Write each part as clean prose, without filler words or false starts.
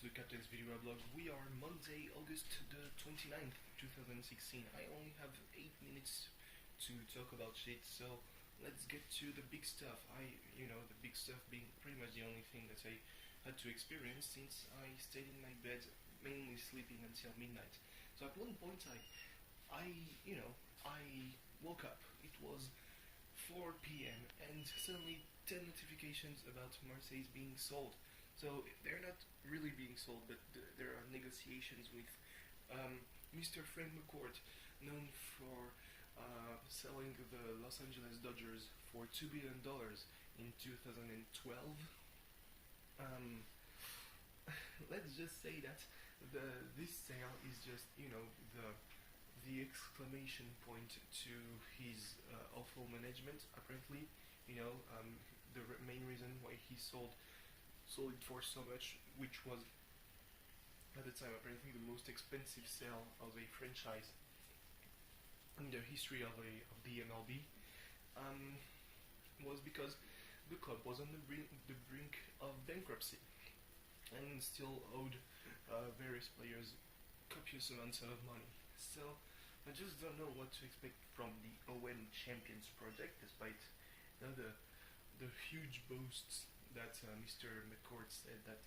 to the Captain's Video Blog. We are Monday, August the 29th, 2016. I only have 8 minutes to talk about shit, so let's get to the big stuff. The big stuff being pretty much the only thing that I had to experience since I stayed in my bed, mainly sleeping until midnight. So at one point I woke up. It was 4 p.m. and suddenly 10 notifications about Marseille being sold. So they're not really being sold, but there are negotiations with Mr. McCourt, known for selling the Los Angeles Dodgers for $2 billion in 2012. Let's just say that this sale is just the exclamation point to his awful management. Apparently, the main reason why he sold it for so much, which was at the time apparently the most expensive sale of a franchise in the history of the MLB, was because the club was on the brink of bankruptcy and still owed various players copious amounts of money. So I just don't know what to expect from the OM Champions project, despite the huge boasts that Mr. McCourt said that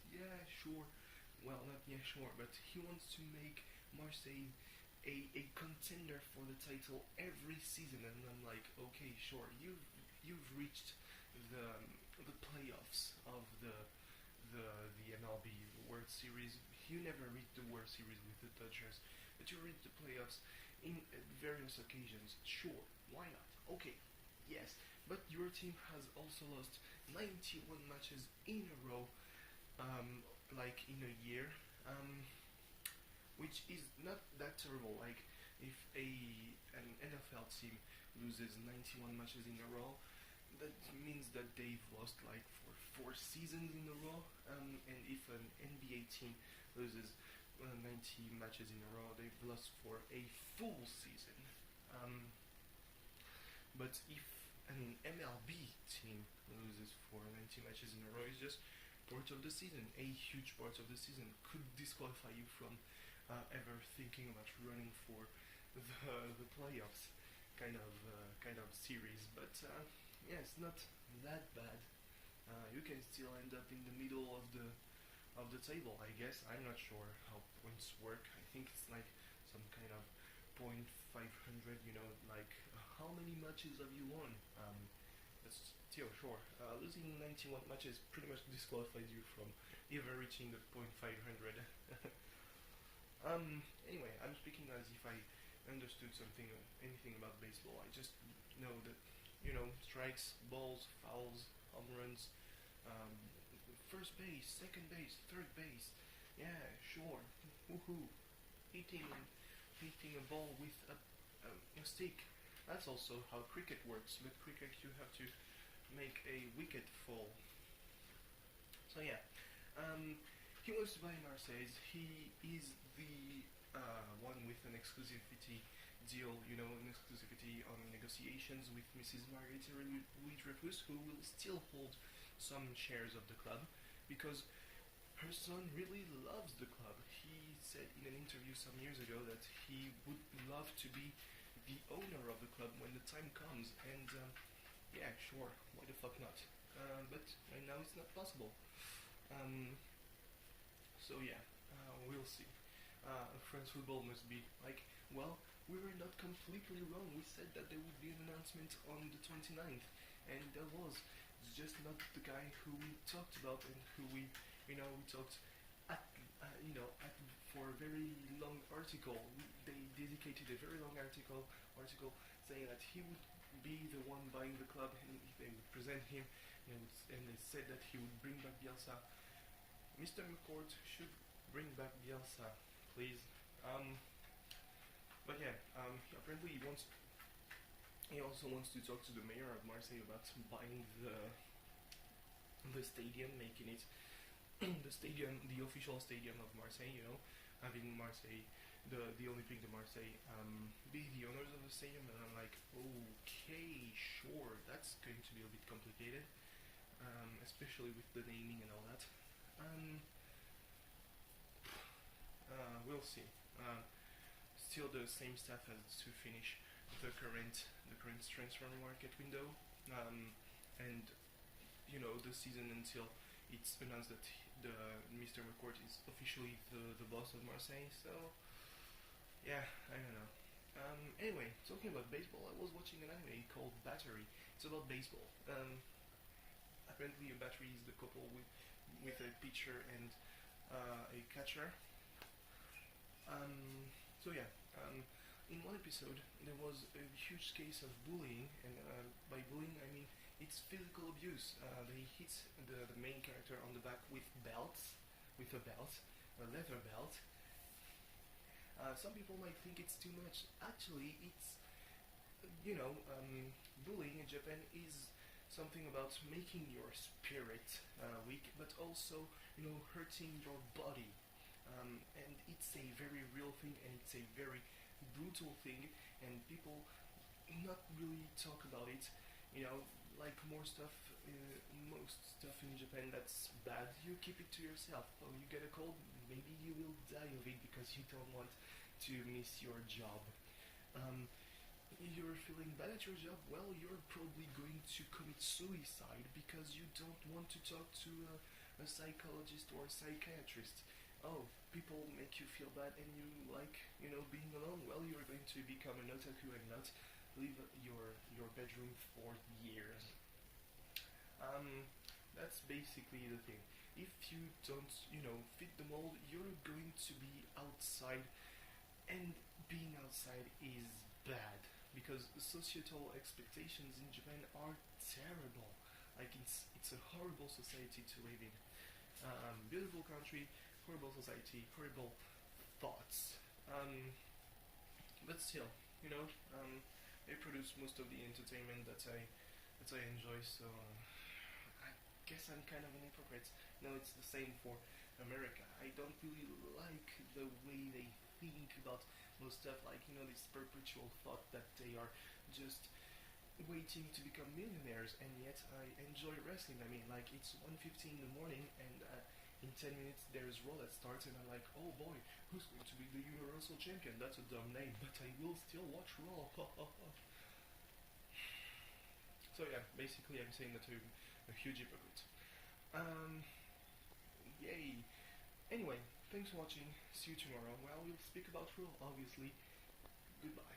but he wants to make Marseille a contender for the title every season, and I'm like, okay, sure, you've reached the playoffs of the MLB World Series. You never reached the World Series with the Dodgers, but you reached the playoffs in various occasions. Sure, why not? Okay, yes, but your team has also lost 91 matches in a row, like in a year, which is not that terrible. Like, if an NFL team loses 91 matches in a row, that means that they've lost like for 4 seasons in a row, and if an NBA team loses 90 matches in a row, they've lost for a full season. But if an MLB team loses for 90 matches in a row, it's just part of the season, a huge part of the season. Could disqualify you from ever thinking about running for the playoffs kind of series. But it's not that bad. You can still end up in the middle of the table, I guess. I'm not sure how points work. I think it's like some kind of point 500. Like how many matches have you won? That's still sure. Losing 91 matches pretty much disqualifies you from ever reaching the point 500. Anyway, I'm speaking as if I understood anything about baseball. I just know that strikes, balls, fouls, home runs, first base, second base, third base. Yeah, sure. Woohoo! Hitting a ball with a stick. That's also how cricket works. But cricket, you have to make a wicket fall. So yeah, he wants to buy Marseille. He is the one with an exclusivity deal, an exclusivity on negotiations with Mrs. Margarita Louis-Dreyfus, who will still hold some shares of the club because her son really loves the club. He said in an interview some years ago that he would love to be the owner of the club when the time comes, and yeah, sure, why the fuck not? But right now it's not possible. So yeah, we'll see. France football must be like, well, we were not completely wrong. We said that there would be an announcement on the 29th, and there was. It's just not the guy who we talked about and who we talked for a very long article. They dedicated a very long article saying that he would be the one buying the club, and they would present him, and they said that he would bring back Bielsa. Mr. McCourt should bring back Bielsa, please. But yeah, apparently he also wants to talk to the mayor of Marseille about buying the stadium, making it the official stadium of Marseille. Having Marseille, the Olympique de Marseille, be the owners of the stadium. And I'm like, okay, sure, that's going to be a bit complicated, especially with the naming and all that. we'll see. Still the same stuff has to finish the current transfer market window, and the season until it's announced that the Mr. McCourt is officially the boss of Marseille. So yeah, I don't know. Anyway, talking about baseball, I was watching an anime called Battery. It's about baseball. Apparently, a battery is the couple with a pitcher and a catcher. So yeah, in one episode there was a huge case of bullying, and by bullying I mean it's physical abuse. They hit the main character on the back with a belt, a leather belt. Some people might think it's too much. Actually, it's bullying in Japan is something about making your spirit weak, but also hurting your body. And it's a very real thing, and it's a very brutal thing, and people not really talk about it. Like most stuff in Japan that's bad, you keep it to yourself. Oh, you get a cold, maybe you will die of it because you don't want to miss your job. You're feeling bad at your job, well, you're probably going to commit suicide because you don't want to talk to a psychologist or a psychiatrist. Oh, people make you feel bad and you like, being alone. Well, you're going to become an otaku and not leave your bedroom for years. That's basically the thing. If you don't, fit the mold, you're going to be outside, and being outside is bad because societal expectations in Japan are terrible. Like it's a horrible society to live in. Beautiful country, horrible society, horrible thoughts. But still, they produce most of the entertainment that I enjoy. So I guess I'm kind of an hypocrite. No, it's the same for America. I don't really like the way they think about most stuff. Like this perpetual thought that they are just waiting to become millionaires, and yet I enjoy wrestling. I mean, like it's 1:15 in the morning, and in 10 minutes there's Raw that starts, and I'm like, oh boy, who's going to be the Universal Champion? That's a dumb name, but I will still watch Raw. So yeah, basically I'm saying that I'm a huge hypocrite. Yay. Anyway, thanks for watching. See you tomorrow. Well, we'll speak about Raw, obviously. Goodbye.